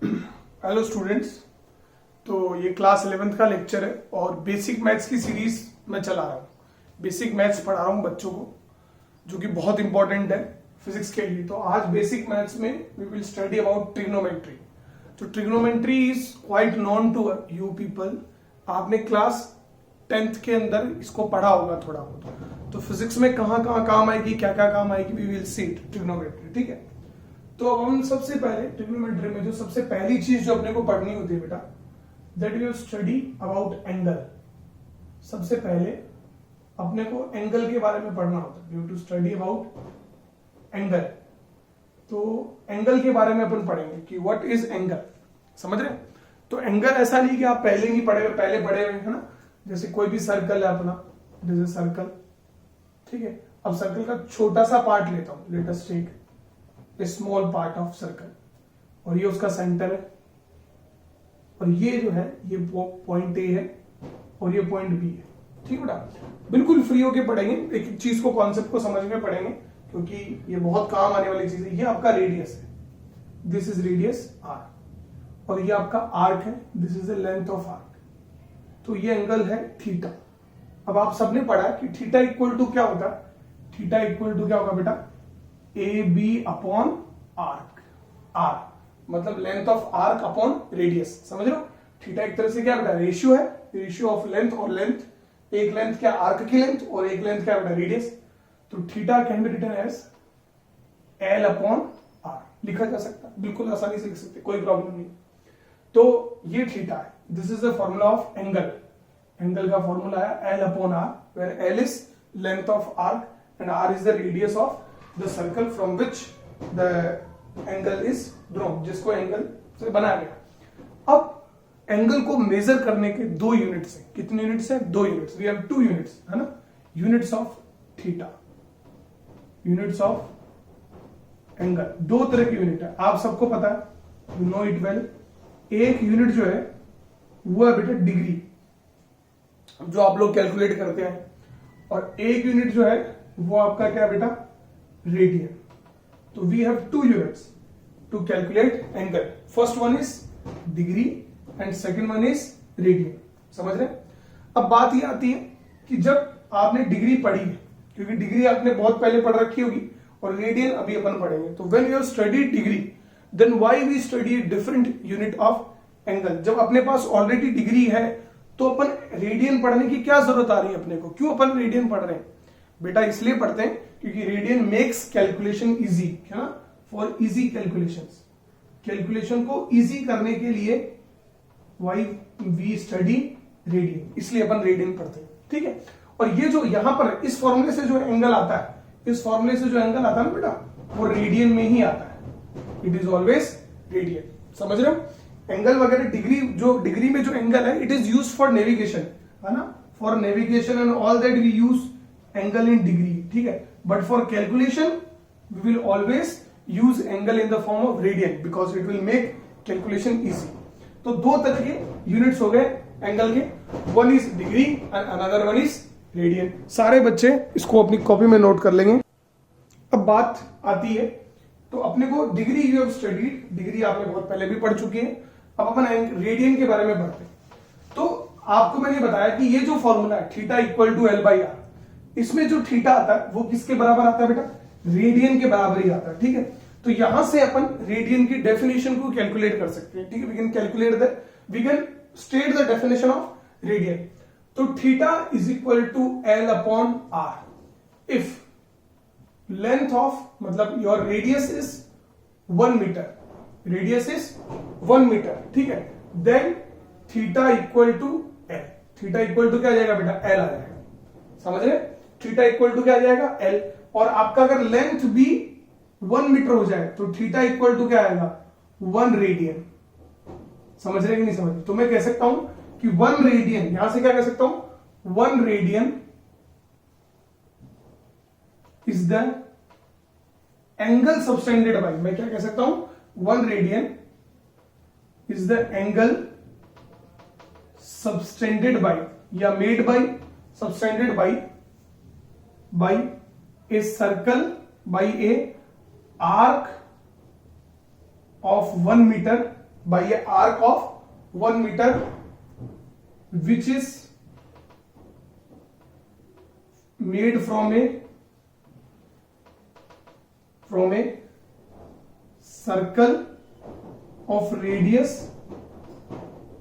Hello students. तो ये class 11th का लेक्चर है और बेसिक मैथ्स की सीरीज मैं चला रहा हूँ। बेसिक मैथ्स पढ़ा रहा हूँ बच्चों को, जो कि बहुत इंपॉर्टेंट है फिजिक्स के लिए। तो आज बेसिक मैथ्स में we will study about trigonometry. तो trigonometry is quite known to you people. आपने क्लास 10th के अंदर इसको पढ़ा होगा थोड़ा बहुत। तो फिजिक्स में कहाँ कहाँ काम आएगी, क्या क्या काम आएगी, वी विल सी ट्रिग्नोमेट्री। ठीक है। तो अब हम सबसे पहले ट्रिग्नोमेट्री में जो सबसे पहली चीज जो अपने को पढ़नी होती है बेटा, that you study about angle. सबसे पहले अपने को एंगल के बारे में पढ़ना होता है। You to study about angle. तो एंगल के बारे में अपन पढ़ेंगे कि व्हाट इज एंगल। समझ रहे? तो एंगल ऐसा नहीं कि आप पहले नहीं पढ़े हुए, पहले पढ़े हुए है ना। जैसे कोई भी सर्कल है अपना, जैसे सर्कल, ठीक है। अब सर्कल का छोटा सा पार्ट लेता हूं, let us take small part of circle, और ये उसका सेंटर है, और ये जो है ये पॉइंट ए है और ये पॉइंट बी है। ठीक है बेटा, बिल्कुल फ्री होके पढ़ेंगे, एक एक चीज को, कॉन्सेप्ट को समझ में पढ़ेंगे, क्योंकि ये बहुत काम आने वाली चीज है। ये आपका रेडियस है, दिस इज रेडियस आर, और ये आपका आर्क है, this is the length of arc. तो ये एंगल है थीटा। अब आप सबने पढ़ा कि थीटा इक्वल टू क्या होता है? थीटा इक्वल टू क्या होगा बेटा? A B upon arc. R मतलब length of arc upon radius. समझ रहे हो? थीटा एक तरह से क्या बेटा? रेशियो है, रेशियो ऑफ लेंथ और लेंथ। एक लेंथ क्या? आर्क की लेंथ, और एक लेंथ क्या बेटा? रेडियस। तो theta can be written as L upon R, लिखा जा सकता है, बिल्कुल आसानी से लिख सकते, कोई प्रॉब्लम नहीं। तो ये थीटा है, this is the formula of angle. Angle का फॉर्मूला है L upon R, where L is length of arc and R is the radius of the circle from which the angle is drawn, जिसको angle से बनाया गया। अब angle को major करने के दो यूनिट्स हैं। कितने यूनिट्स हैं? दो units. We have two units, है ना। Units of theta, units of angle. दो तरह की यूनिट है, आप सबको पता है, यू नो इट वेल। एक यूनिट जो है वो है बेटा डिग्री, जो आप लोग कैलकुलेट करते हैं, और एक यूनिट जो है वो आपका क्या बेटा? रेडियन। तो we have two units to calculate angle. First one is degree and second one is radian. समझ रहे? अब बात ये आती है कि जब आपने डिग्री पढ़ी है, क्योंकि डिग्री आपने बहुत पहले पढ़ रखी होगी, और रेडियन अभी अपन पढ़ेंगे। तो when you have studied degree, then why we study different unit of angle. जब अपने पास ऑलरेडी डिग्री है तो अपन रेडियन पढ़ने की क्या जरूरत आ रही है अपने को? क्यों अपन रेडियन पढ़ रहे हैं बेटा? इसलिए पढ़ते हैं क्योंकि रेडियन मेक्स कैलकुलेशन इजी, है ना, फॉर इजी कैलकुलेशंस। कैलकुलेशन को इजी करने के लिए व्हाई वी स्टडी रेडियन, इसलिए अपन रेडियन पढ़ते हैं। ठीक है। और ये जो यहां पर इस फॉर्मूले से जो एंगल आता है, इस फॉर्मूले से जो एंगल आता है ना बेटा, वो रेडियन में ही आता है। It is always radian. समझ रहे हो? एंगल वगैरह डिग्री, जो डिग्री में जो एंगल है, it is use for navigation, है ना, for navigation and all that we use angle in degree. ठीक है। But for calculation we will always use angle in the form of radian, because it will make calculation easy. तो दो तरह के units हो गए एंगल के, one is degree and another one is radian. सारे बच्चे इसको अपनी कॉपी में नोट कर लेंगे। अब बात आती है, तो अपने को degree you have studied, degree आपने बहुत पहले भी पढ़ चुकी है। अब अपन रेडियन के बारे में पढ़ते हैं। तो आपको मैंने बताया कि ये जो फॉर्मूला है theta equal to L by R, इसमें जो थीटा आता है वो किसके बराबर आता है बेटा? रेडियन के बराबर ही आता है। ठीक है। तो यहां से अपन रेडियन की डेफिनेशन को कैलकुलेट कर सकते हैं। ठीक है। We can calculate the, we can state the definition of radian. तो theta is equal to L upon R if length of, मतलब your radius is 1 metre, radius is 1 metre. ठीक है। Then theta equal to L. Theta equal to क्या आ जाएगा बेटा? L आ जाएगा। समझ रहे? थीटा इक्वल टू क्या आ जाएगा? एल। और आपका अगर लेंथ भी 1 मीटर हो जाए तो थीटा इक्वल टू क्या आएगा? 1 रेडियन। समझ रहे कि नहीं समझ रहे? तो मैं कह सकता हूं कि 1 रेडियन, यहां से क्या कह सकता हूं? 1 radian is the angle subtended by, मैं क्या कह सकता हूं? 1 radian is the angle subtended by, या made by, subtended by a circle, by a arc of 1 meter by a arc of 1 meter which is made from a circle of radius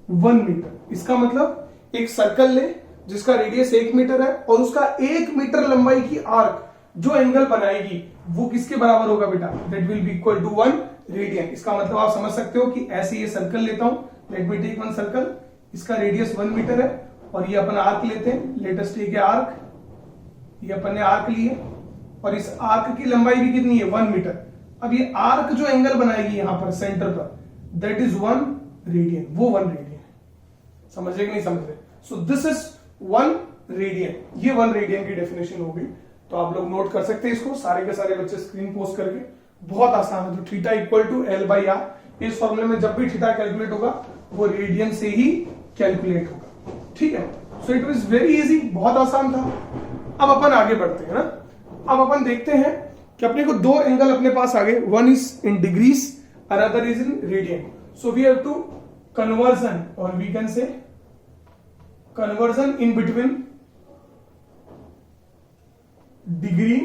1 metre. इसका मतलब एक circle ले जिसका radius 1 metre है और उसका 1 metre लंबाई की आर्क जो एंगल बनाएगी वो किसके बराबर होगा बेटा? That will be equal to 1 radian. इसका मतलब आप समझ सकते हो कि ऐसे ये सर्कल लेता हूं, let me take one circle, इसका रेडियस 1 मीटर है और ये अपन आर्क लेते हैं, let us take a arc, ये अपन ने आर्क लिए और इस आर्क की लंबाई भी कितनी है? 1 मीटर। अब ये आर्क जो एंगल बनाएगी यहां पर सेंटर पर, दैट इज 1 रेडियन, वो 1 रेडियन है। समझ रहे कि नहीं समझ रहे? सो दिस इज 1 रेडियन, ये 1 रेडियन की डेफिनेशन हो गई। तो आप लोग नोट कर सकते हैं इसको, सारे के सारे बच्चे स्क्रीन पोस्ट करके, बहुत आसान है। तो theta equal to L by R, इस फॉर्मूले में जब भी थीटा कैलकुलेट होगा वो रेडियन से ही कैलकुलेट होगा, ठीक है। So it was very easy, बहुत आसान था। अब अपन आगे बढ़ते हैं ना। अब अपन देखते हैं कि अपने को दो एंगल अपने पास आ गए, one is in degrees another is in radian. So we have to conversion, और we can say conversion in between degree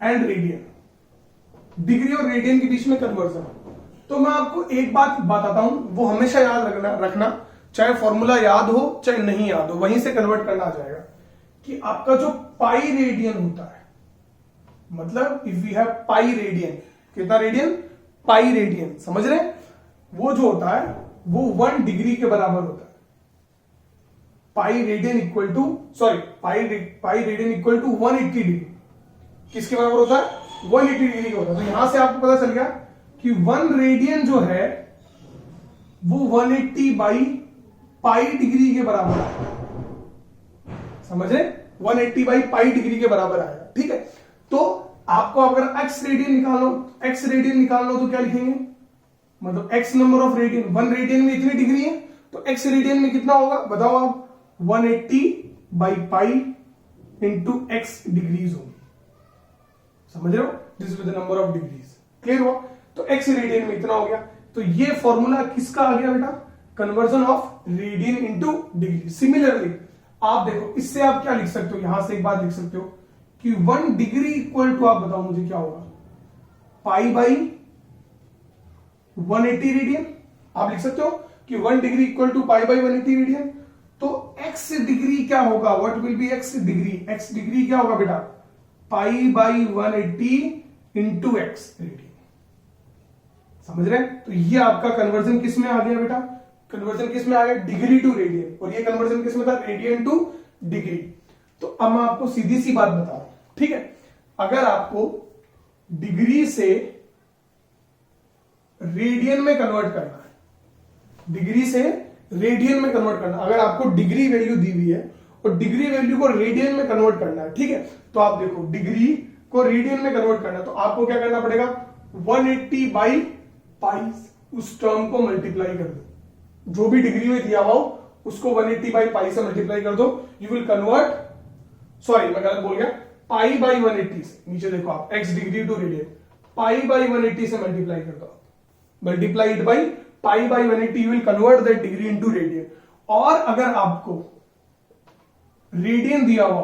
and radian, degree और रेडियन के बीच में कन्वर्जन। तो मैं आपको एक बात बताता हूं, वो हमेशा याद रखना, चाहे फॉर्मूला याद हो चाहे नहीं याद हो, वहीं से कन्वर्ट करना आ जाएगा कि आपका जो पाई रेडियन होता है, मतलब if we have pi radian, कितना रेडियन? पाई रेडियन, समझ रहे? वो जो होता है वो 1 डिग्री के बराबर होता है। Pi radian equal to, sorry, pi radian equal to 180 degree, किसके बराबर होता है? 180 डिग्री का होता है। तो यहां से आपको पता चल गया कि 1 रेडियन जो है वो 180 बाई पाई डिग्री के बराबर आएगा, समझ रहे? 180 बाई पाई डिग्री के बराबर आएगा, ठीक है। तो आपको अगर एक्स रेडियन निकालना हो तो क्या लिखेंगे? मतलब x number of radian, 1 radian में इतनी डिग्री है तो एक्स रेडियन में कितना होगा बताओ आप? 180 by pi into x degrees होगी, समझ रहे हो? This with the number of degrees, clear हुआ? तो एक्स रेडियन में इतना हो गया। तो ये फॉर्मूला किसका आ गया बेटा? Conversion of radian into degree. Similarly आप देखो, इससे आप क्या लिख सकते हो? यहां से एक बात लिख सकते हो कि 1 डिग्री इक्वल टू, आप बताओ मुझे क्या होगा? Pi by 180 radian. आप लिख सकते हो कि 1 degree equal to pi by 180 radian. तो x डिग्री क्या होगा? What will be x degree? x degree क्या होगा बेटा? Pi by 180 into X radian, समझ रहे हैं? तो ये आपका कन्वर्जन किस में आ गया बेटा? कन्वर्जन किस में आ गया? Degree to radian. और ये कन्वर्जन किस में था? Radian to degree. तो अब मैं आपको सीधी सी बात बता रहा हूं, ठीक है। अगर आपको डिग्री से रेडियन में कन्वर्ट करना है, डिग्री से रेडियन में कन्वर्ट करना, अगर आपको डिग्री वैल्यू दी हुई है और डिग्री वैल्यू को रेडियन में कन्वर्ट करना है, ठीक है, तो आप देखो डिग्री को रेडियन में कन्वर्ट करना है तो आपको क्या करना पड़ेगा? 180 बाई पाई, उस टर्म को मल्टीप्लाई कर दो, जो भी डिग्री में दिया हुआ हो उसको 180 बाई पाई से मल्टीप्लाई कर दो। यू विल कन्वर्ट, सॉरी मैं गलत बोल गया, पाई बाई 180 से, नीचे देखो आप, X degree to radian, pi by 180 से मल्टीप्लाई कर दो, multiplied by pi by 180, you will convert that degree into radian. और अगर आपको रेडियन दिया हुआ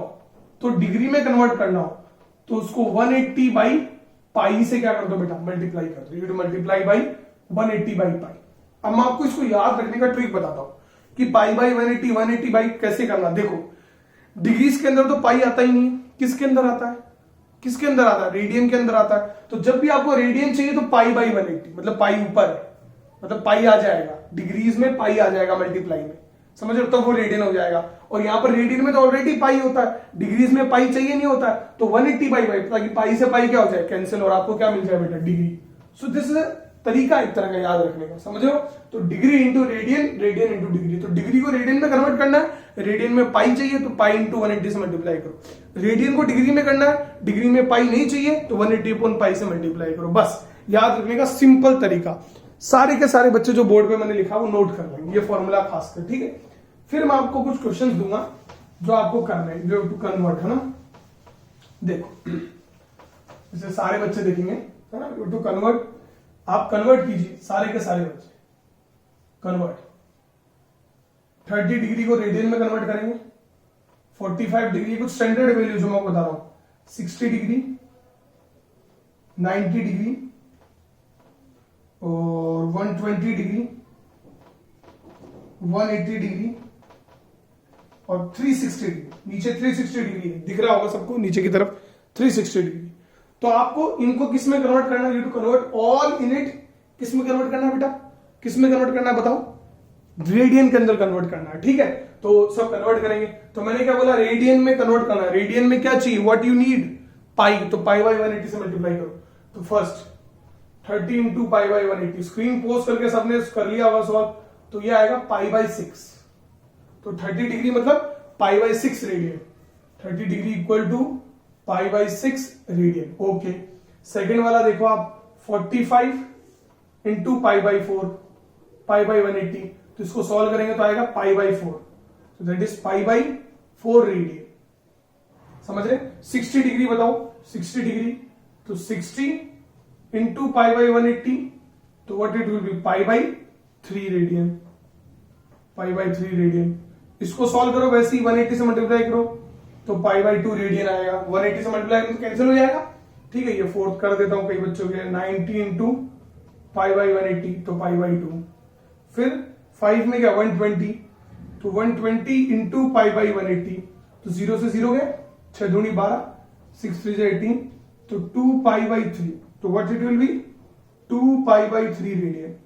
तो डिग्री में कन्वर्ट करना हो तो उसको 180 बाई पाई से क्या कर दो बेटा? मल्टीप्लाई कर दो, you multiply by 180 by pi. अब मैं आपको इसको याद रखने का ट्रिक बताता हूं कि पाई बाई 180 बाई कैसे करना। देखो डिग्रीज के अंदर तो पाई आता ही नहीं है, किसके अंदर आता है? किसके अंदर आता है? रेडियन के अंदर आता है। तो जब भी आपको रेडियन चाहिए तो पाई बाई 180, मतलब पाई ऊपर है, मतलब पाई आ जाएगा, डिग्रीज में पाई आ जाएगा मल्टीप्लाई में, समझ रहे हो? तो वो रेडियन हो जाएगा। और यहां पर रेडियन में तो ऑलरेडी पाई होता है, डिग्रीज में पाई चाहिए नहीं होता है, तो 180 बाई पाई, ताकि पाई से पाई क्या हो जाए? कैंसिल, और आपको क्या मिल जाए बेटा? डिग्री। सो दिस इज तरीका एक तरह का याद रखने का, समझ रहे हो? तो degree into radian, radian into degree. तो डिग्री को रेडियन में कन्वर्ट करना है, रेडियन में पाई चाहिए तो पाई इंटू 180 से मल्टीप्लाई करो। रेडियन को डिग्री में करना है, डिग्री में पाई नहीं चाहिए तो 180 अपॉन पाई से मल्टीप्लाई करो। बस याद रखने का सिंपल तरीका। सारे के सारे बच्चे जो बोर्ड पे मैंने लिखा वो नोट कर लेंगे, ये फॉर्मूला खासकर, ठीक है। फिर मैं आपको कुछ क्वेश्चंस दूंगा जो आपको करने हैं, यू हैव टू कन्वर्ट, है ना। देखो जैसे सारे बच्चे देखेंगे, है ना, यू हैव टू कन्वर्ट आप कन्वर्ट कीजिए सारे के सारे बच्चे, कन्वर्ट 30 डिग्री को रेडियन में कन्वर्ट करेंगे, 45 डिग्री कुछ स्टैंडर्ड वैल्यू जो मैं बता रहा हूं, 60 डिग्री, 90 डिग्री और 120 डिग्री, 180 डिग्री और 360 डिग्री। नीचे 360 डिग्री दिख रहा होगा सबको, नीचे की तरफ 360 डिग्री। तो आपको इनको किस में कन्वर्ट करना है? You to convert all in it, किस में कन्वर्ट करना है बेटा? किस में कन्वर्ट करना है बताओ? रेडियन के अंदर कन्वर्ट करना है, ठीक है। तो सब कन्वर्ट करेंगे। तो मैंने क्या बोला? रेडियन में कन्वर्ट करना है। रेडियन में क्या चाहिए? What you need? पाई। तो पाई बाई 180 से मल्टीप्लाई करो। तो first 30 into pi by 180, screen post करके सबने कर लिया होगा सॉल्व, तो ये आएगा पाई बाई 6। तो 30 डिग्री मतलब pi by 6 radian, 30 degree equal to pi by 6 radian. Okay, second वाला देखो आप, 45 into pi by 4, pi by 180, तो इसको सॉल्व करेंगे तो आएगा पाई बाई 4, तो that is pi by 4 radian. समझ रहे? 60 डिग्री बताओ, 60 डिग्री तो 60 इंटू पाई बाई 180, तो what it will be? Pi by 3 radian, pi by 3 radian. इसको सॉल्व करो वैसे ही, 180 से मल्टीप्लाई करो तो पाई बाई 2 रेडियन आएगा। 180 से मल्टीप्लाई कैंसिल हो जाएगा, ठीक है। ये फोर्थ कर देता हूं कई बच्चों के लिए, 90 इंटू पाई बाई 180 तो पाई बाई 2। फिर 5 में क्या? 120, तो 120 इंटू पाई बाई 180, तो 0 से 0 गए, 6 दूनी 12, 6 3 18, तो 2 पाई बाई 3, तो what it will be? 2 pi by 3 radian.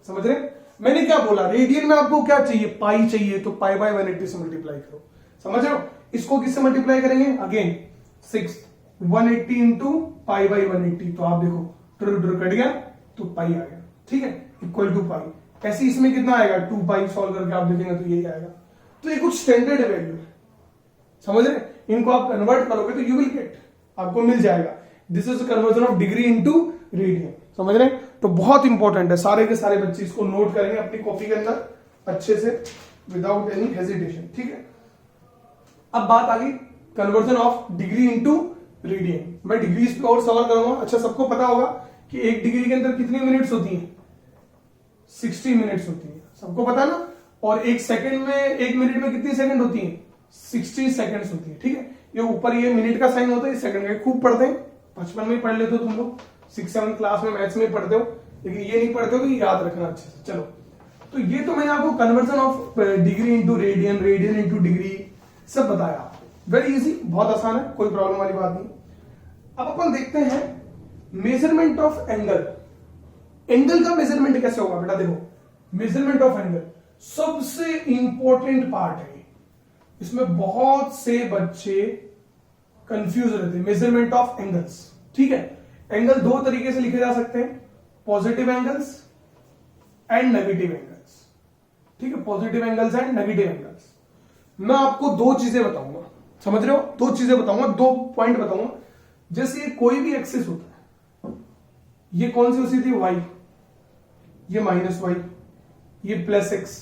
समझ रहे? मैंने क्या बोला? रेडियन में आपको क्या चाहिए? पाई चाहिए, तो पाई बाई 180 से मल्टीप्लाई करो। समझ रहे हो? इसको किससे मल्टीप्लाई करेंगे? अगेन 6, 180 इंटू पाई बाई 180, तो आप देखो ट्र कट गया तो पाई आ गया, ठीक है, इक्वल टू पाई। ऐसे इसमें कितना आएगा? 2 पाई। सॉल्व करके आप देखेंगे तो यही आएगा। तो ये कुछ स्टैंडर्ड वैल्यू है, समझ रहे? इनको आप कन्वर्ट करोगे तो यू विल गेट, आपको मिल जाएगा। This is conversion of degree into radian. समझ रहे? तो बहुत इंपॉर्टेंट है, सारे के सारे बच्चे इसको नोट करेंगे अपनी कॉपी के अंदर अच्छे से, विदाउट एनी हेजिटेशन, ठीक है। अब बात आ गई conversion of degree into radian. मैं डिग्रीज पे और सवाल करूंगा। अच्छा, सबको पता होगा कि एक डिग्री के अंदर कितनी मिनट्स होती हैं? 60 मिनट्स होती है, सबको पता ना। और एक सेकंड में, एक मिनट में कितनी सेकंड होती है? 60 सेकंड्स होती है, ठीक है। ये ऊपर ये मिनट का साइन होता है, सेकंड का खूब पढ़ते हैं, बचपन में पढ़ लेते हो तुम लोग, 6-7 क्लास में मैथ्स में पढ़ते हो, लेकिन ये नहीं पढ़ते हो तो याद रखना अच्छे से। चलो, तो ये तो मैंने आपको conversion of degree into radian, radian into degree सब बताया। वेरी इजी, बहुत आसान है, कोई प्रॉब्लम वाली बात नहीं। अब अपन देखते हैं मेजरमेंट ऑफ एंगल। एंगल का मेजरमेंट कैसे होगा बेटा? देखो, मेजरमेंट ऑफ एंगल सबसे इंपॉर्टेंट पार्ट है। इसमें बहुत से बच्चे कंफ्यूज रहते हैं। मेजरमेंट ऑफ एंगल्स, ठीक है। एंगल दो तरीके से लिखे जा सकते हैं, positive angles and negative angles, ठीक है। Positive angles and negative angles. मैं आपको दो चीजें बताऊंगा, समझ रहे हो? दो चीजें बताऊंगा, दो पॉइंट बताऊंगा। जैसे कोई भी एक्सिस होता है, ये कौन सी होती थी? वाई, ये माइनस वाई, ये प्लस एक्स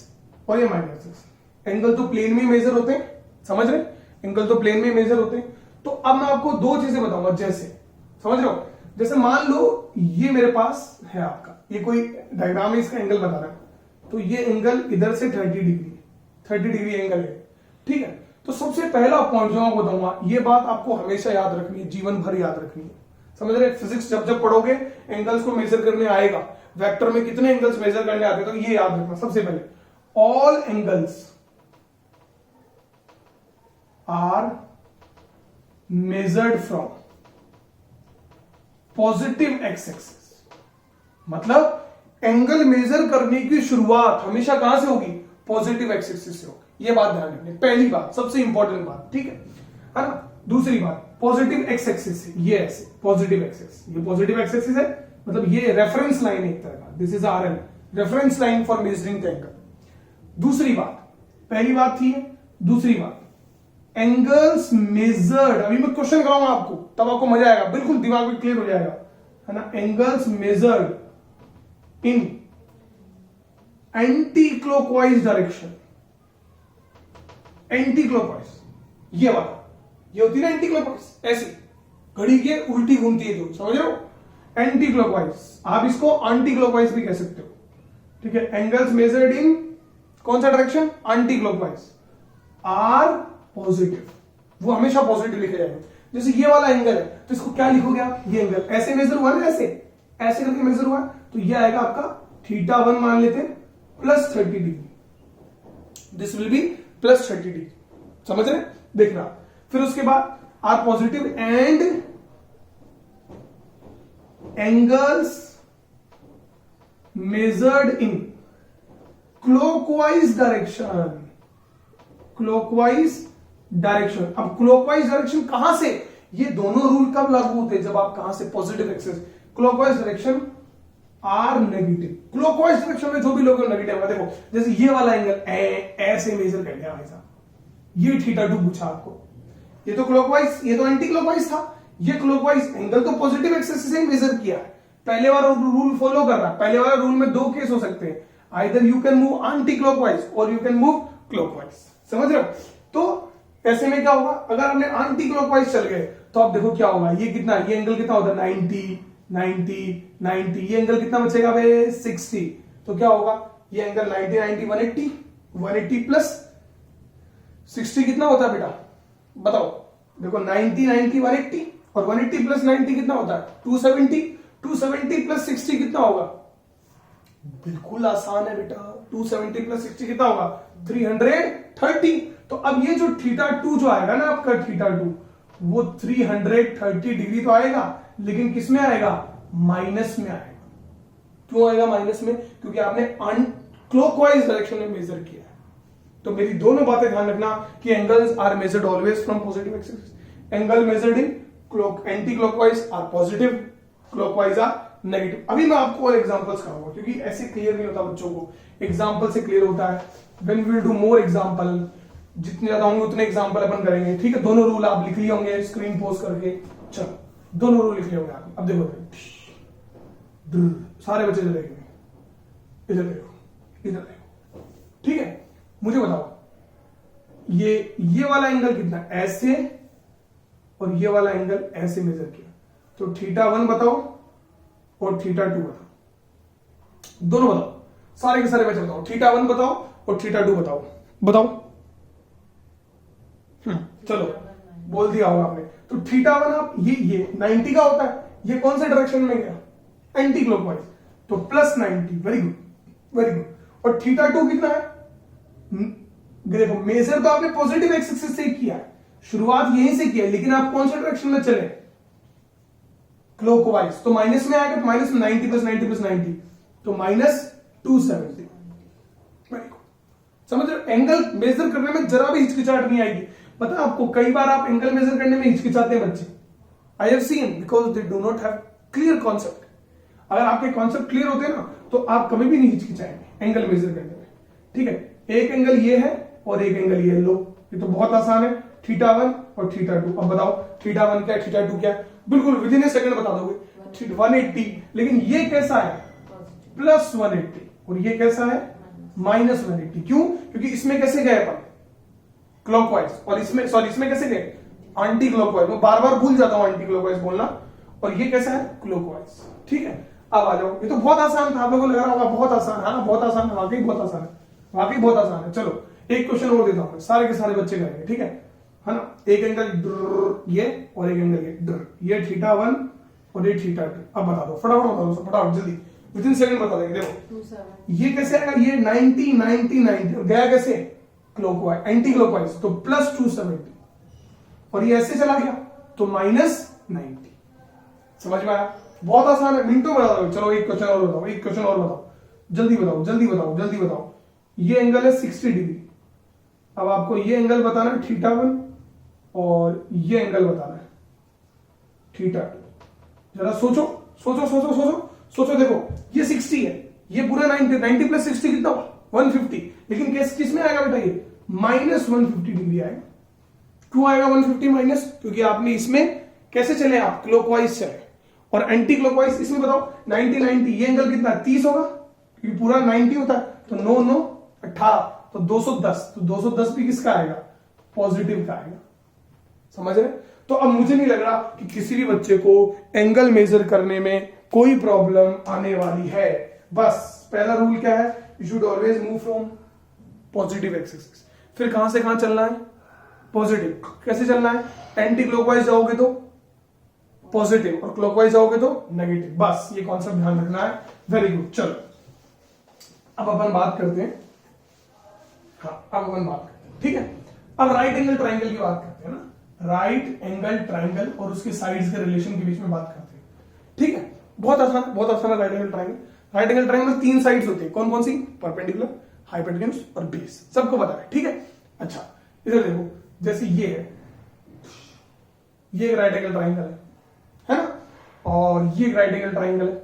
और ये माइनस एक्स। एंगल तो प्लेन में मेजर होते हैं, समझ रहे? एंगल तो प्लेन में मेजर होते हैं। तो अब मैं आपको दो चीजें बताऊंगा, जैसे, समझ रहे हो? जैसे मान लो ये मेरे पास है आपका, ये कोई डायग्राम है, इसका एंगल बता रहा है, तो ये एंगल इधर से 30 डिग्री एंगल है, ठीक है। तो सबसे पहला पॉइंट जो मैं बताऊंगा, ये बात आपको हमेशा याद रखनी है, जीवन भर याद रखनी है, समझ रहे? फिजिक्स जब जब पढ़ोगे, एंगल्स को मेजर करने आएगा, वेक्टर में कितने एंगल्स मेजर करने आते हैं, तो ये याद रखना सबसे पहले, all angles are measured from positive X axis. मतलब एंगल मेजर करने की शुरुआत हमेशा कहां से होगी? पॉजिटिव एक्स एक्सिस से होगी। ये बात ध्यान रखनी, पहली बात, सबसे इंपॉर्टेंट बात, ठीक है ना। दूसरी बात, पॉजिटिव एक्स एक्सिस से, ये ऐसे पॉजिटिव एक्स एक्सिस, ये पॉजिटिव एक्स एक्सिस है, मतलब ये रेफरेंस लाइन है एक तरह का, this is RL, reference line for measuring the angle. दूसरी बात, पहली बात थी, दूसरी बात, एंगल्स मेजर्ड, अभी मैं क्वेश्चन कराऊंगा आपको, तब आपको मजा आएगा, बिल्कुल दिमाग में क्लियर हो जाएगा, है ना। Angles measured in anti clockwise direction, anti clockwise, ये वाला, ये होती है ना एंटी क्लॉकवाइज, ऐसे घड़ी के उल्टी घूमती है जो, समझ रहे हो? एंटी क्लॉकवाइज, आप इसको एंटी क्लॉकवाइज भी कह सकते हो, ठीक है। एंगल्स मेजर्ड इन कौन सा direction, anticlockwise, are positive, वो हमेशा पॉजिटिव लिखे जाएंगे। जैसे ये वाला एंगल है तो इसको क्या लिखोगे आप, ये एंगल ऐसे मेजर हुआ ना, ऐसे ऐसे करके मेजर हुआ, तो ये आएगा आपका θ1 मान लेते हैं +30 degree, this will be +30 degree, समझ रहे, देखना। फिर उसके बाद are positive and angles measured in clockwise direction, clockwise direction. अब क्लॉकवाइज डायरेक्शन कहां से, ये दोनों रूल कब लागू होते हैं, जब आप कहां से positive axis, clockwise direction are negative, clockwise direction में जो भी लोग नेगेटिव होगा, देखो जैसे ये वाला एंगल ऐसे मेजर कर लिया भाई साहब, ये θ2 पूछा आपको, ये तो क्लॉकवाइज, ये तो एंटी क्लॉकवाइज था, ये क्लॉकवाइज एंगल तो पॉजिटिव एक्सेस से ही मेजर किया है, पहले वाला रूल फॉलो कर रहा है। पहले वाला रूल में दो केस हो सकते हैं, either you can move anti clockwise और यू कैन मूव क्लॉकवाइज, समझ रहे हो। तो ऐसे में क्या होगा, अगर हमने एंटी क्लॉकवाइज चल गए तो आप देखो क्या होगा, ये कितना, ये एंगल कितना होता है 90 90 90, ये एंगल कितना बचेगा भाई 60, तो क्या होगा, ये एंगल 90 90 180 180 प्लस 60 कितना होता है बेटा, बताओ, देखो 90 90 180 और 180 प्लस 90 कितना होता है 270, 270 प्लस 60 कितना होगा, बिल्कुल आसान है बेटा, 270 प्लस 60 कितना होगा 330। तो अब ये जो θ2 जो आएगा ना आपका θ2, वो 330 डिग्री तो आएगा, लेकिन किस में आएगा, माइनस में आएगा। क्यों आएगा माइनस में, क्योंकि आपने क्लॉकवाइज डायरेक्शन में मेजर किया है। तो मेरी दोनों बातें ध्यान रखना कि angles are measured always from positive axis, angle measured in anticlockwise are positive, clockwise are negative. अभी मैं आपको और एग्जांपल्स कराऊंगा, क्योंकि ऐसे क्लियर नहीं होता बच्चों को, एग्जांपल से क्लियर होता है। When we will do more example, जितने ज्यादा होंगे उतने एग्जांपल अपन करेंगे, ठीक है। दोनों रूल आप लिख लिए होंगे स्क्रीन पोस्ट करके, चलो दोनों रूल लिख लिए होंगे आप। अब देखो सारे बच्चे देखेंगे, इधर देखो इधर देखो, ठीक है। मुझे बताओ ये वाला एंगल कितना, ऐसे, और ये वाला एंगल ऐसे मेजर किया, तो θ1 बताओ और θ2 बताओ, दोनों बताओ, सारे के सारे बच्चे बताओ, θ1 बताओ और θ2 बताओ, बताओ। चलो बोल दिया होगा आपने। तो θ1 आप ये 90 का होता है, ये कौन से डायरेक्शन में गया, एंटी क्लॉकवाइज, तो +90, वेरी गुड वेरी गुड। और θ2 कितना है, देखो मेजर तो आपने पॉजिटिव एक्सिस से किया है, शुरुआत यहीं से किया है, लेकिन आप कौन से डायरेक्शन में चले, क्लॉकवाइज, तो माइनस में आएगा, तो माइनस 90 प्लस 90 प्लस 90, तो -270, वेरी गुड। समझ रहे हो, एंगल मेजर करने में जरा भी हिचकिचाहट नहीं आएगी। पता आपको, कई बार आप एंगल मेजर करने में हिचकिचाते हैं बच्चे, I have seen, because they do not have clear concept. अगर आपके कॉन्सेप्ट क्लियर होते हैं ना, तो आप कभी भी नहीं हिचकिचाएंगे एंगल मेजर करने में, ठीक है। एक एंगल ये है और एक एंगल ये, लो, ये तो बहुत आसान है, θ1 और θ2। अब बताओ θ1 क्या है, θ2 क्या है, बिल्कुल विद इन ए सेकंड बता दोगे, 180। लेकिन ये कैसा है, +180, और ये कैसा है, -180। क्यों, क्योंकि इसमें कैसे गए अपन, क्लॉकवाइज, और इसमें, सॉरी, इसमें कैसे गए, एंटी क्लॉकवाइज। मैं बार बार भूल जाता हूं एंटी क्लॉकवाइज बोलना, और ये कैसा है, क्लॉकवाइज, ठीक है। अब आ जाओ, ये तो बहुत आसान था, आप लोगों को लग रहा होगा बहुत आसान है, बहुत आसान है, वाकई बहुत आसान है, वाकई बहुत आसान है। चलो एक क्वेश्चन और देता हूं, सारे के सारे बच्चे करेंगे, ठीक है ना। एक एंगल ये और एक एंगल ये θ1 और ये θ2। अब बता दो, फटाफट बता दो, फटाफट जल्दी, विद इन सेकंड बता देंगे। देखो ये कैसे आएगा, ये 90 90 90 गया कैसे, क्लॉकवाइज, एंटी क्लॉकवाइज, तो +270, और ये ऐसे चला गया तो -90। समझ में आया, बहुत आसान है, मिनटों में बता दो। चलो एक क्वेश्चन और बताओ, एक क्वेश्चन और बताओ, जल्दी बताओ जल्दी बताओ जल्दी बताओ। ये एंगल है 60 डिग्री, अब आपको ये एंगल बताना है θ1 और ये एंगल बताना है θ2। जरा सोचो सोचो सोचो सोचो सोचो, देखो ये 60 है, ये पूरा 90 प्लस 60 कितना हुआ, 150। लेकिन किस में आएगा बेटा, ये -150 डिग्री आएगा। क्यों आएगा 150 माइनस, क्योंकि आपने इसमें कैसे चले, आप क्लॉकवाइज चले, और एंटी क्लॉकवाइज इसमें बताओ 90 90, ये एंगल कितना 30 होगा, क्योंकि पूरा 90 होता है, तो 9 9 18, तो 210, तो 210 भी किसका आएगा, पॉजिटिव का आएगा। समझ रहे। तो अब मुझे नहीं लग रहा कि किसी भी बच्चे को एंगल मेजर करने में कोई प्रॉब्लम आने वाली है। बस पहला रूल क्या है, you should always move from positive X axis. फिर कहां से कहां चलना है, पॉजिटिव। कैसे चलना है, एंटी क्लॉकवाइज जाओगे तो पॉजिटिव और क्लॉकवाइज जाओगे तो नेगेटिव। बस ये कॉन्सेप्ट ध्यान रखना है। Very good. चलो अब अपन बात करते हैं, हाँ अब अपन बात करते हैं, ठीक है। अब राइट एंगल ट्राइंगल की बात करते हैं ना, राइट एंगल ट्राइंगल और उसके साइड्स के रिलेशन के बीच में बात करते हैं, ठीक है। बहुत आसान है right angle triangle. Right angle triangle में 3 साइड्स होती है, कौन कौन सी, परपेंडिकुलर, हाइपोटेन्यूज और बेस, सबको पता है, ठीक है। अच्छा इधर देखो, जैसे ये है, ये एक राइट एंगल ट्राइंगल है ना, और ये एक राइट एंगल ट्राइंगल है,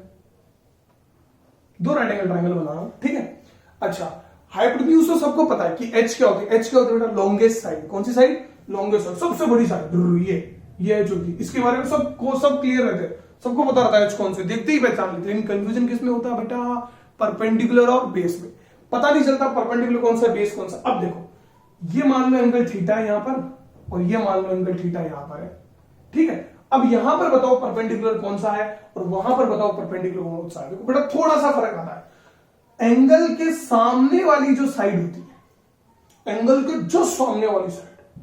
2 राइट एंगल ट्राइंगल बना रहा हूं, ठीक है। अच्छा हाइपोटेन्यूज तो सबको पता है कि एच क्या होती है, एच क्या होती है बेटा, लॉन्गेस्ट साइड। कौन सी साइड, लॉन्गेस्ट साइड, सबसे बड़ी साइड ये एच होती है। इसके बारे में सब क्लियर रहते हैं, सबको पता रहता है एच कौन से, देखते ही पहचान लेते हैं। कंफ्यूजन किसमें होता है बेटा, परपेंडिकुलर और बेस में, पता नहीं चलता परपेंडिकुलर कौन सा बेस कौन सा। अब देखो ये मान लो एंगल थीटा है यहां पर, और ये मान लो एंगल थीटा यहां पर है, ठीक है। अब यहां पर बताओ परपेंडिकुलर कौन सा है और वहां पर बताओ परपेंडिकुलर कौन सा है। देखो बेटा थोड़ा सा फर्क आता है। एंगल के सामने वाली जो साइड होती है, एंगल के जो सामने वाली साइड,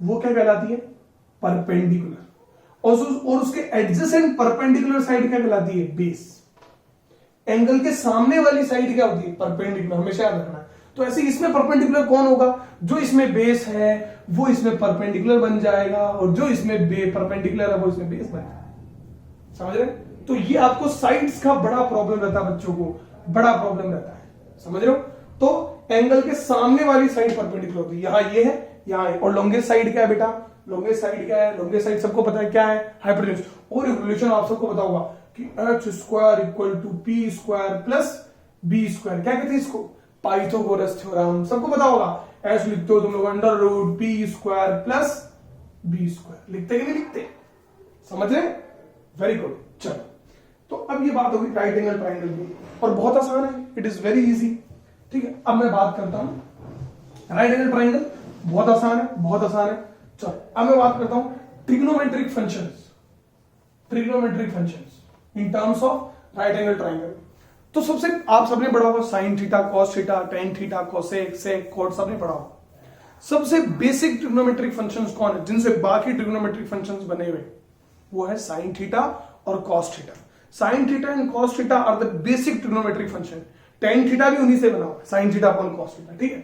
वो क्या कहलाती है, परपेंडिकुलर। और उसके एडजेसेंट परपेंडिकुलर साइड क्या कहलाती है, बेस। एंगल के सामने वाली साइड क्या होती है, परपेंडिकुलर, हमेशा याद रखना है। तो ऐसे इसमें परपेंडिकुलर कौन होगा, जो इसमें बेस है वो इसमें परपेंडिकुलर बन जाएगा, और जो इसमें परपेंडिकुलर है वो इसमें बेस बन जाएगा। समझ रहे, तो ये आपको साइड्स का बड़ा प्रॉब्लम रहता है, बच्चों को बड़ा प्रॉब्लम रहता है, समझ रहे हो। तो एंगल के सामने वाली साइड परपेंडिकुलर होती है, यहां ये है यहां है। और लॉन्गेस्ट साइड क्या है बेटा, लॉन्गेस्ट साइड क्या है, लॉन्गेस्ट साइड सबको पता है क्या है, हाइपोटेन्यूज। और एक रिलेशन आप सबको पता होगा कि h square equal to P square plus B square, क्या कहते हैं इसको, पाइथागोरस थ्योरम, सबको पता होगा। एच लिखते हो तुम लोग under root P square plus B square, लिखते कि नहीं लिखते, समझ रहे, वेरी गुड। चलो तो अब ये बात होगी राइट एंगल ट्राइंगल की, और बहुत आसान है, इट इज वेरी इजी, ठीक है। अब मैं बात करता हूं राइट एंगल ट्राइंगल, बहुत आसान है, बहुत आसान है। चलो अब मैं बात करता हूं trigonometric functions, trigonometric functions in terms of right angle triangle. तो सबसे आप सबने पढ़ा होगा sine theta, cos theta, tan theta, cosec, sec, cot, सबने पढ़ा होगा। सबसे बेसिक ट्रिग्नोमेट्रिक फंक्शंस कौन है, जिनसे बाकी ट्रिग्नोमेट्रिक फंक्शंस बने हुए, वो है साइन थीटा और cos theta. Sine theta and cos theta are the basic trigonometric function. Tan theta भी उन्हीं से बना हुआ है, sine theta upon cos theta, ठीक है।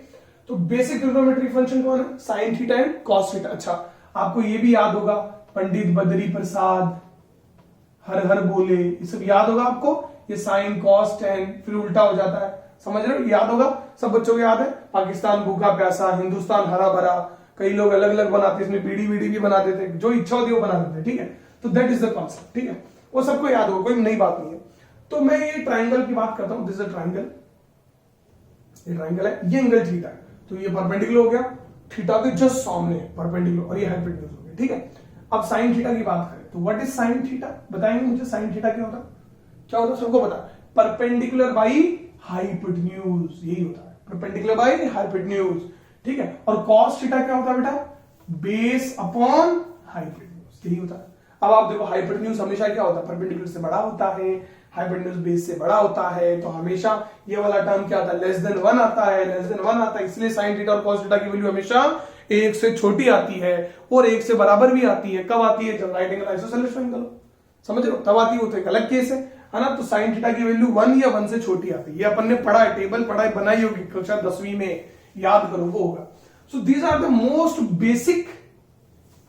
तो बेसिक ट्रिग्नोमेट्रिक फंक्शन कौन है, sine theta and cos theta. अच्छा आपको ये भी याद होगा, पंडित बद्री प्रसाद, हर हर बोले, ये सब याद होगा आपको। ये साइन कॉस टेन फिर उल्टा हो जाता है, समझ रहे हो, याद होगा सब बच्चों को, याद है। पाकिस्तान भूखा प्यासा, हिंदुस्तान हरा भरा, कई लोग अलग अलग बनाते, इसमें बीड़ी वीडी भी बना देते, जो इच्छा होती है वो बना देते, ठीक है। तो दैट इज द कॉन्सेप्ट, ठीक है, वो सबको याद होगा, कोई नई बात नहीं है। तो मैं ये ट्राइंगल की बात करता हूं, दिस इज अ ट्राइंगल, ये ट्राइंगल है, ये एंगल थीटा है, तो ये परपेंडिकुलर हो गया, थीटा के जस्ट सामने परपेंडिकुलर, और ये हाइपोटेन्यूज हो गया, ठीक है। अब साइन थीटा की बात करें तो व्हाट इज साइन थीटा, बताएंगे मुझे साइन थीटा क्या होता है, क्या होता है, सबको पता, परपेंडिकुलर बाई हाइपोटेन्यूज, यही होता है, परपेंडिकुलर बाई हाइपोटेन्यूज, ठीक है। और कॉस थीटा क्या होता है बेटा, बेस अपॉन हाइपोटेन्यूज, यही होता है। अब आप देखो हाइपोटेन्यूज हमेशा क्या होता है, परपेंडिकुलर से बड़ा होता है, हाइपोटेन्यूज बेस से बड़ा होता है, तो हमेशा ये वाला टर्म क्या आता है, लेस देन 1 आता है, लेस देन 1 आता है, इसलिए साइन थीटा और कॉस थीटा की वैल्यू हमेशा 1 से छोटी आती है, और 1 से बराबर भी आती है। कब आती है, जब राइट एंगल आइसोसेलेस ट्रायंगल, समझ रहे हो, तब आती है, वो तो एक अलग केस है ना। तो साइन थीटा की वैल्यू 1 या 1 से छोटी आती है, ये अपन ने पढ़ा है, टेबल पढ़ा है, बनाई होगी कक्षा 10वीं में, याद करो वो होगा। So these are the most basic,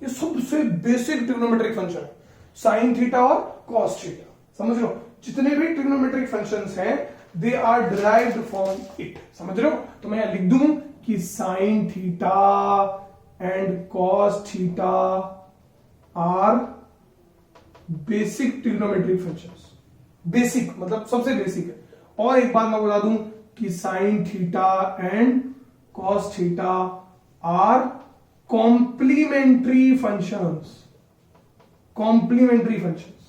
ये सबसे बेसिक ट्रिग्नोमेट्रिक फंक्शन है, साइन थीटा और कॉस थीटा, समझ लो। जितने भी ट्रिग्नोमेट्रिक फंक्शंस हैं they are derived from it, समझ रहे हो। तो मैं यहां लिख दूं कि sine theta and cos theta are basic trigonometric functions, basic मतलब सबसे बेसिक है। और एक बात मैं बता दूं कि sine theta and cos theta are complementary functions, complementary functions.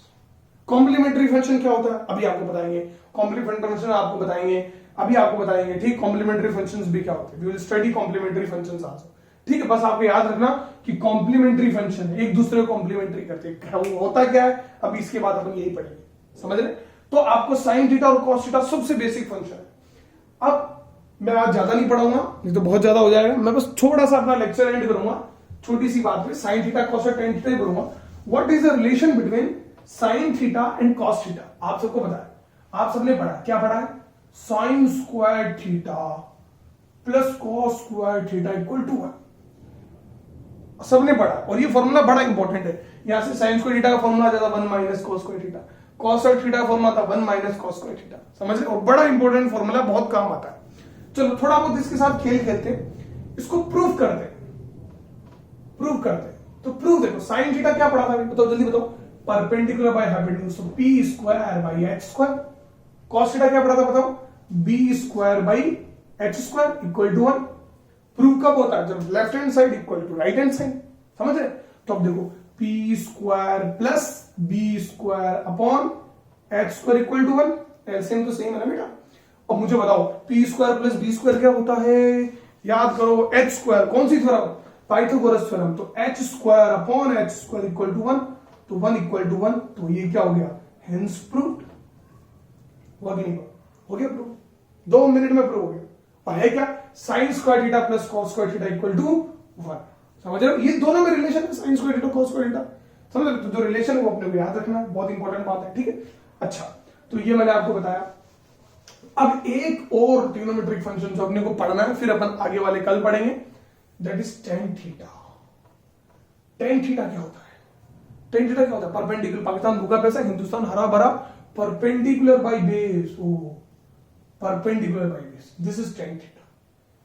Complementary function क्या होता है अभी आपको बताएंगे, कॉम्प्लीमेंट्री फंक्शन आपको बताएंगे, अभी आपको बताएंगे, ठीक। कॉम्प्लीमेंट्री फंक्शंस भी क्या होते हैं, we will study complementary functions also, ठीक है। बस आपको याद रखना कि कॉम्प्लीमेंट्री फंक्शन एक दूसरे को कॉम्प्लीमेंट्री करते हैं, वो होता क्या है, अभी इसके बाद अपन यही पढ़ेंगे, समझ रहे? तो आपको साइन थीटा और कॉस थीटा सबसे बेसिक फंक्शन है। अब मैं आज ज्यादा नहीं पढ़ाऊंगा, नहीं तो बहुत ज्यादा हो जाएगा। मैं बस थोड़ा सा अपना लेक्चर एंड करूंगा छोटी सी बात पे, साइन थीटा कॉस और टेन थीटा ही करूंगा। What is the relation between sign theta and cos theta? आप सबको पता है, आप सबने पढ़ा, क्या पढ़ा है? Sine square theta plus cos square theta equal to 1। सबने पढ़ा, और ये फॉर्मूला बड़ा इंपॉर्टेंट है। यहां से साइन स्क्वायर थीटा का फॉर्मूला आ जाता 1 minus cos square theta, cos square theta का फॉर्मूला था 1 माइनस कॉस स्क्वायर थीटा। समझ रहे? और बड़ा इंपॉर्टेंट फॉर्मूला, बहुत काम आता है। चलो थोड़ा बहुत इसके साथ खेल खेलते हैं, इसको प्रूव करते तो प्रूव देखो, साइन थीटा क्या पढ़ा था बताओ, जल्दी बताओ। परपेंडिकुलर बाय हाइपोटेन्यूज, तो P square by H square. Cos theta क्या पढ़ा था बताओ? B square by H square equal to 1। Prove कब होता है? जब left hand side equal to right hand side. समझ रहे? तो अब देखो, P square plus B square upon H square equal to 1। LCM तो सेम है ना बेटा। अब मुझे बताओ, P square plus B square क्या होता है? याद करो, एच स्क्वायर, कौन सी थ्योरम? Pythagoras theorem. तो H square upon H square equal to 1, तो 1 इक्वल टू 1, तो ये क्या हो गया? Hence proved. हुआ कि नहीं हुआ? हो गया प्रूव, 2 मिनट में प्रूव हो गया। और है क्या? Sine square theta plus cos square theta equal to 1। समझ रहे हो? ये दोनों में रिलेशन है, sine square theta cos square theta. समझ रहे? तो जो रिलेशन है वो अपने को याद रखना है, बहुत इंपॉर्टेंट बात है। ठीक है, अच्छा, तो ये मैंने आपको बताया। अब एक और ट्रिग्नोमेट्रिक फंक्शन जो अपने को पढ़ना है, फिर अपन आगे वाले कल पढ़ेंगे, that is tan theta. Tan theta क्या होता है? टेन थीटा क्या होता है? परपेंडिकुलर, पाकिस्तान भूखा पैसा, हिंदुस्तान हरा भरा, परपेंडिकुलर बाय बेस। ओ, perpendicular by base, this is tan theta.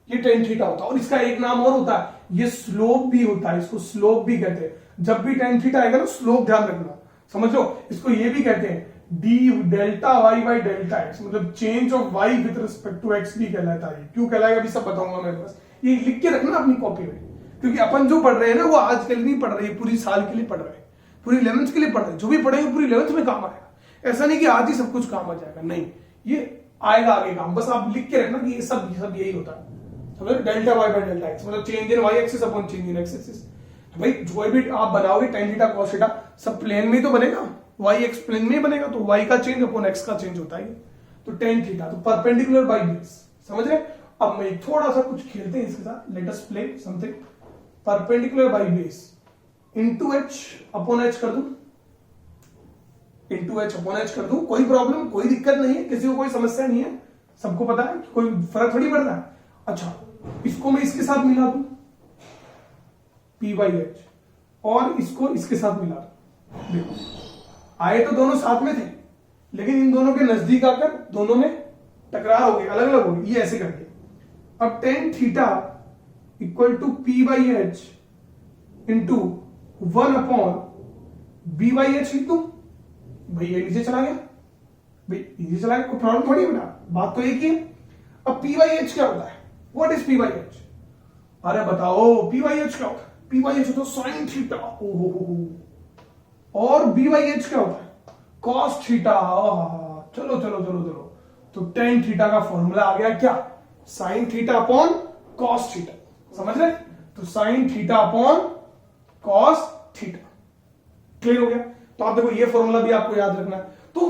ये टेन थीटा होता है। और इसका एक नाम और होता है, ये स्लोप भी होता है, इसको स्लोप भी कहते हैं। जब भी टेन थीटा आएगा ना, स्लोप ध्यान रखना, समझ लो। इसको ये भी कहते हैं D delta Y by delta X, मतलब change of Y with respect to X भी कहलाता है। क्यों कहलाएगा अभी सब बताऊंगा मेरे पास, ये लिख के रखना अपनी कॉपी में, क्योंकि अपन जो पढ़ रहे हैं ना वो आज के लिए नहीं पढ़ रहे हैं, पूरी साल के लिए पढ़ रहे हैं, पूरी 11th के लिए पढ़ रहे हैं। जो भी पढ़ेंगे पूरी 11th में काम आएगा। ऐसा नहीं कि आज ही सब कुछ काम आ जाएगा, नहीं, ये आएगा आगे काम। बस आप लिख के रखना कि ये सब यही होता है। समझ, delta Y by delta X, मतलब change in Y axis upon change in X axis. भाई जो भी आप बनाओगे टेन थीटा कॉस थीटा, सब प्लेन में ही तो बनेगा, वाई एक्स प्लेन में ही बनेगा, तो वाई का चेंज अपॉन एक्स का चेंज होता है। तो टेन थीटा, तो परपेंडिकुलर बाय बेस। समझ रहे? अब मैं थोड़ा सा कुछ खेलते हैं इसके साथ, let us play something. Perpendicular by base into H upon H कर दूं, इनटू एच अपॉन एच कर दूं, कोई प्रॉब्लम, कोई दिक्कत नहीं है, किसी को कोई समस्या नहीं है, सबको पता है, कोई फर्क थोड़ी पड़ रहा है। अच्छा, इसको मैं इसके साथ मिला दूं, पी बाई एच, और इसको इसके साथ मिला दूं। देखो, आए तो दोनों साथ में थे, लेकिन इन दोनों के नजदीक आकर दोनों में टकरार हो गए, अलग अलग हो गए, ये ऐसे करके। अब tan theta equal to P by H into 1 upon B by H लिख दूं। भाई ये नीचे चला गया, भाई नीचे चला गया, कोई प्रॉब्लम थोड़ी है बेटा, बात तो एक ही है। अब पी बाई एच क्या होता है? What is P by H? अरे बताओ, पी बाई एच क्या होता है? पी बाई एच होता है साइन थीटा। और बी बाई एच क्या होता है? Cos theta. चलो चलो चलो चलो, तो टेन थीटा का फॉर्मूला आ गया क्या? Sign theta upon cos theta. समझ रहे? तो sign theta upon cos theta. Clear हो गया? तो आप देखो, ये फॉर्मूला भी आपको याद रखना है। तो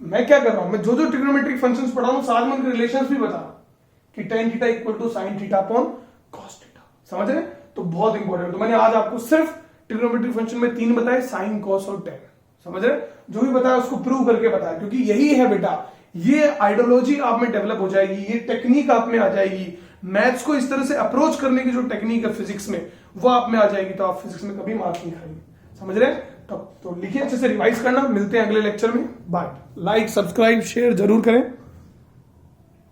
मैं क्या कर रहा हूं, मैं जो जो ट्रिग्नोमेट्रिक फंक्शंस पढ़ा रहा हूं, साथ में उनके रिलेशंस भी बता रहा हूं कि tan theta equal to sine theta upon cos theta. समझ रहे? तो बहुत इंपॉर्टेंट। तो मैंने आज आपको सिर्फ ट्रिग्नोमेट्रिक फंक्शन में 3 बताए, साइन, कॉस और टेन। समझ रहे? जो भी बताया उसको प्रूव करके बताया, क्योंकि यही है बेटा, ये आइडियोलॉजी आप में डेवलप हो जाएगी, ये टेक्निक आप में आ जाएगी। मैथ्स को इस तरह से अप्रोच करने की जो टेक्निक है फिजिक्स में, वो आप में आ जाएगी, तो आप फिजिक्स में कभी मार्क्स नहीं खाएंगे। समझ रहे? तो लिखिए, अच्छे से रिवाइज करना। मिलते हैं अगले लेक्चर में। बाय। लाइक, सब्सक्राइब, शेयर जरूर करें।